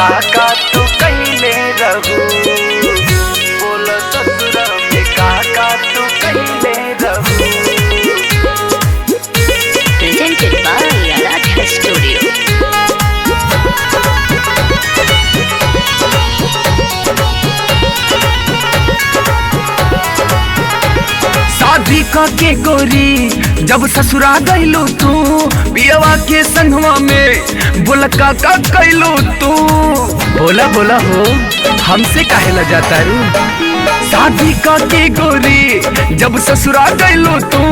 काका तू कहिले रहू, बोल ससुरा में काका तू कहिले रहू। Presented by Aradhya Studio. शादी के गोरी जब ससुरा गइलू तू, पियवा के संगवा में बोला काका कैलू तू। बोला बोला हो हमसे काहे ला जाता रू। शादी के गोरी जब ससुरा गइलू तू,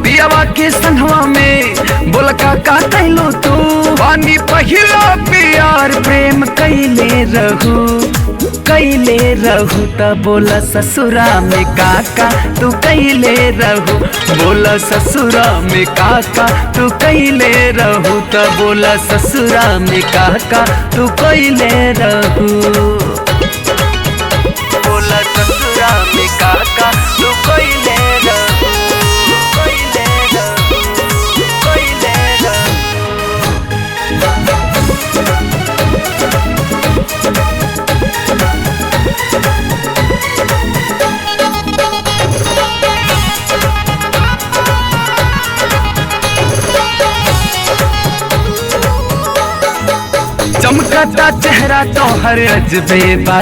पियवा के संगवा में बोला काका कैलू तू। पानी पहिला प्यार प्रेम कैले रहू त बोला ससुरा में काका तू कैले रहू, बोला ससुरा में काका तू कैले रहू त बोला ससुरा में काका तू कैले रहू, बोला ससुरा में काका तू कैले रहू, कैले रहू, कैले रहू। चमकता चेहरा तोहर अजबे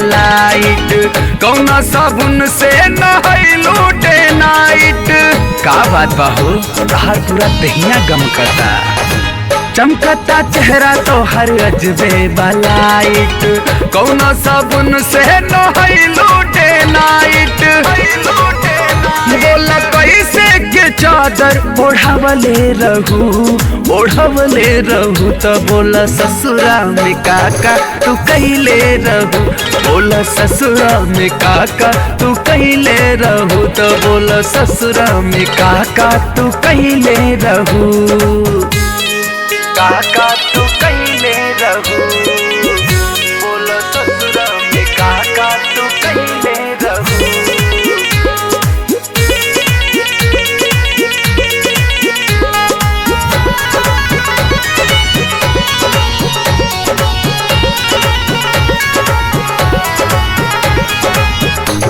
लाइट, कौना साबुन से नहाइलू डे नाइट। का बात बाहू तोहर पूरा दहिया गमकता। चमकता चेहरा तोहर अजबे लाइट, कौना साबुन से नहाइलू डे नाइट। बोला कैसे के चादर ओढ़ावले रहू त बोला ससुरा में काका तू कैले रहू, बोला ससुरा में काका तू कैले रहू त बोला ससुरा में काका तू कैले रहू, काका तू कैले रहू, बोला ससुरा में काका तू कैले रहू।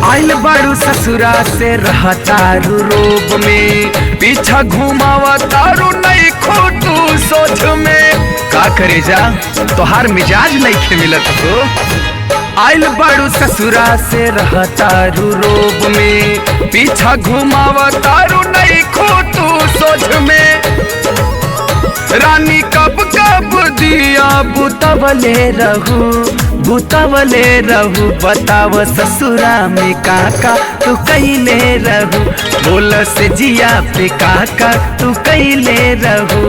आइल बारू ससुरा से रहतारू रोब में, पीछा घुमावा तारू नहीं खोटू सोच में। का करे जा तोहार मिजाज नहीं खे मिलत हो। आइल बारू ससुरा से रहतारू रोब में, पीछा घुमावा तारू नहीं खोटू सोच में। रानी कब कब दिया बुतवले रहू, बताव ससुरा में काका तू कैले रहू, बोल से जिया पे काका तू कैले रहू।